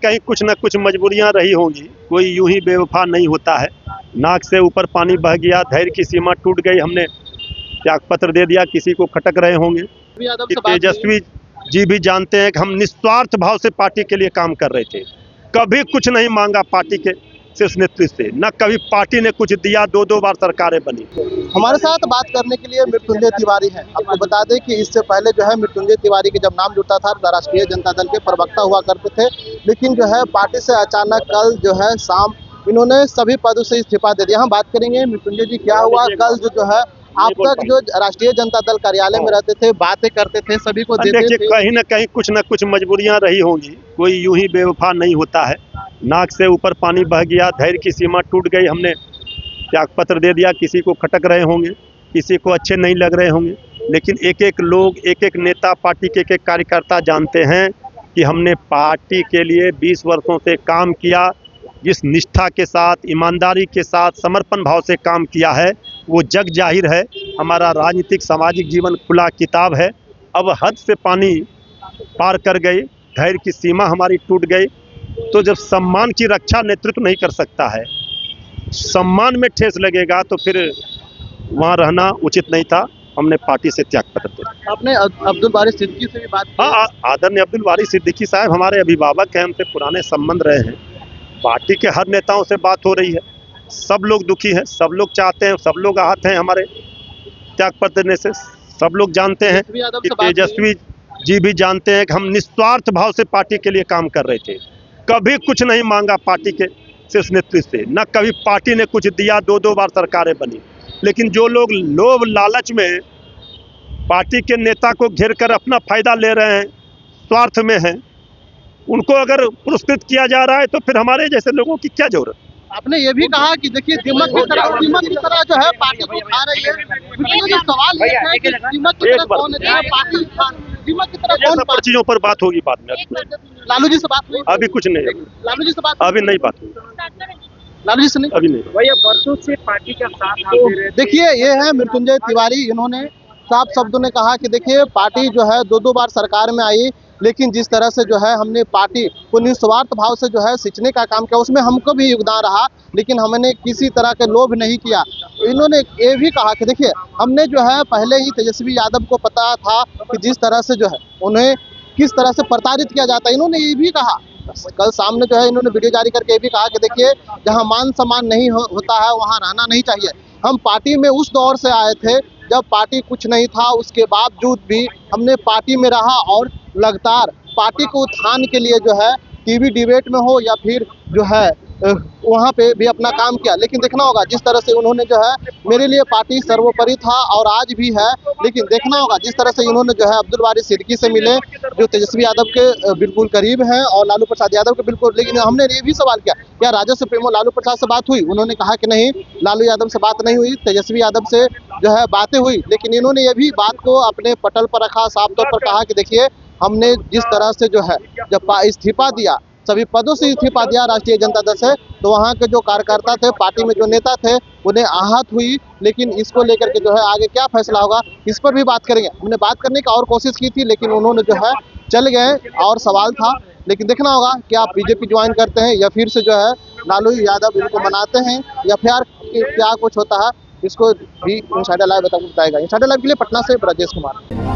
कहीं कुछ न कुछ मजबूरियां रही होंगी। कोई यूं ही बेवफा नहीं होता है। नाक से ऊपर पानी बह गया, धैर्य की सीमा टूट गई, हमने त्याग पत्र दे दिया। किसी को खटक रहे होंगे कि तेजस्वी जी भी जानते हैं कि हम निस्वार्थ भाव से पार्टी के लिए काम कर रहे थे। कभी कुछ नहीं मांगा पार्टी के शीर्ष नेतृत्व से, न कभी पार्टी ने कुछ दिया। दो बार सरकारें बनी। हमारे साथ बात करने के लिए मृत्युंजय तिवारी हैं। आपको बता दें कि इससे पहले जो है मृत्युंजय तिवारी के जब नाम जुड़ता था राष्ट्रीय जनता दल के प्रवक्ता हुआ करते थे, लेकिन जो है पार्टी से अचानक कल जो है शाम इन्होंने सभी पदों से इस्तीफा दे दिया। हम बात करेंगे मृत्युंजय जी, क्या हुआ कल जो है आप तक जो राष्ट्रीय जनता दल कार्यालय में रहते थे, बातें करते थे, सभी को देते थे। कहीं न कहीं कुछ न कुछ मजबूरियां रही होंगी। कोई यूं ही बेवफा नहीं होता है। नाक से ऊपर पानी बह गया, धैर्य की सीमा टूट गई, हमने त्याग पत्र दे दिया। किसी को खटक रहे होंगे, किसी को अच्छे नहीं लग रहे होंगे, लेकिन एक एक लोग, एक एक नेता, पार्टी के एक कार्यकर्ता जानते हैं कि हमने पार्टी के लिए 20 वर्षों से काम किया। जिस निष्ठा के साथ, ईमानदारी के साथ, समर्पण भाव से काम किया है, वो जग जाहिर है। हमारा राजनीतिक सामाजिक जीवन खुला किताब है। अब हद से पानी पार कर गए, धैर्य की सीमा हमारी टूट गई। तो जब सम्मान की रक्षा नेतृत्व नहीं कर सकता है, सम्मान में ठेस लगेगा, तो फिर वहाँ रहना उचित नहीं था। हमने पार्टी से त्याग पत्र दिया। आपने अब्दुल बारी सिद्दीकी से भी बात की? हाँ, आदरणीय अब्दुल बारी सिद्दीकी साहब हमारे अभिभावक हैं, हमसे पुराने संबंध रहे हैं। पार्टी के हर नेताओं से बात हो रही है। सब लोग दुखी हैं, सब लोग चाहते हैं, सब लोग आहत हैं हमारे त्याग पत्र देने से। सब लोग जानते हैं कि तेजस्वी जी भी जानते हैं कि हम निस्वार्थ भाव से पार्टी के लिए काम कर रहे थे। कभी कुछ नहीं मांगा पार्टी के शीर्ष नेतृत्व से, न कभी पार्टी ने कुछ दिया। दो बार सरकारें बनी, लेकिन जो लोग लोभ लालच में पार्टी के नेता को घेर कर अपना फायदा ले रहे हैं, स्वार्थ में हैं, उनको अगर पुरस्कृत किया जा रहा है तो फिर हमारे जैसे लोगों की क्या जरूरत। आपने ये भी कहा कि देखिए दीमक की तरह जो है पार्टी को खा रही है। तो सवाल ये है कि दीमक की तरह कौन है पार्टी, दीमक की तरह कौन? सब चीजों पर बात होगी बाद में। लालू जी से बात हुई? अभी कुछ नहीं। लालू जी से बात अभी नहीं बात हुई। लालू जी से नहीं, अभी नहीं। भैया बरसों से पार्टी का साथ तो देखिए ये है मृत्युंजय तिवारी। इन्होंने साफ शब्दों ने कहा कि देखिए पार्टी जो है दो बार सरकार में आई, लेकिन जिस तरह से जो है हमने पार्टी को निस्वार्थ भाव से जो है सिंचने का काम किया, उसमें हमको भी योगदान रहा, लेकिन हमने किसी तरह के लोभ नहीं किया। इन्होंने ये भी कहा कि देखिए हमने जो है पहले ही तेजस्वी यादव को पता था कि जिस तरह से जो है उन्हें किस तरह से प्रताड़ित किया जाता है। इन्होंने ये भी कहा, कल सामने जो है इन्होंने वीडियो जारी करके ये भी कहा कि देखिए जहाँ मान सम्मान नहीं होता है वहाँ रहना नहीं चाहिए। हम पार्टी में उस दौर से आए थे जब पार्टी कुछ नहीं था, उसके बावजूद भी हमने पार्टी में रहा और लगातार पार्टी को उत्थान के लिए जो है टीवी डिबेट में हो या फिर जो है वहाँ पे भी अपना काम किया। लेकिन देखना होगा जिस तरह से उन्होंने जो है मेरे लिए पार्टी सर्वोपरि था और आज भी है, लेकिन देखना होगा जिस तरह से इन्होंने जो है अब्दुल बारी सिद्दीकी से मिले, जो तेजस्वी यादव के बिल्कुल करीब हैं, और लालू प्रसाद यादव के बिल्कुल। लेकिन हमने ये भी सवाल किया, क्या राजद सुप्रीमो लालू प्रसाद से बात हुई? उन्होंने कहा कि नहीं, लालू यादव से बात नहीं हुई, तेजस्वी यादव से जो है बातें हुई। लेकिन इन्होंने ये भी बात को अपने पटल पर रखा, साफ तौर पर कहा कि देखिए हमने जिस तरह से जो है जब इस्तीफा दिया, सभी पदों से इस्तीफा दिया राष्ट्रीय जनता दल से, तो वहाँ के जो कार्यकर्ता थे, पार्टी में जो नेता थे, उन्हें आहत हुई। लेकिन इसको लेकर के जो है आगे क्या फैसला होगा, इस पर भी बात करेंगे। हमने बात करने की और कोशिश की थी, लेकिन उन्होंने जो है चल गए और सवाल था। लेकिन देखना होगा कि आप बीजेपी ज्वाइन करते हैं या फिर से जो है लालू यादव इनको मनाते हैं या फिर क्या कुछ होता है, इसको भी इनसाइडर लाइव बताएगा। इनसाइडर लाइव के लिए पटना से ब्रजेश कुमार।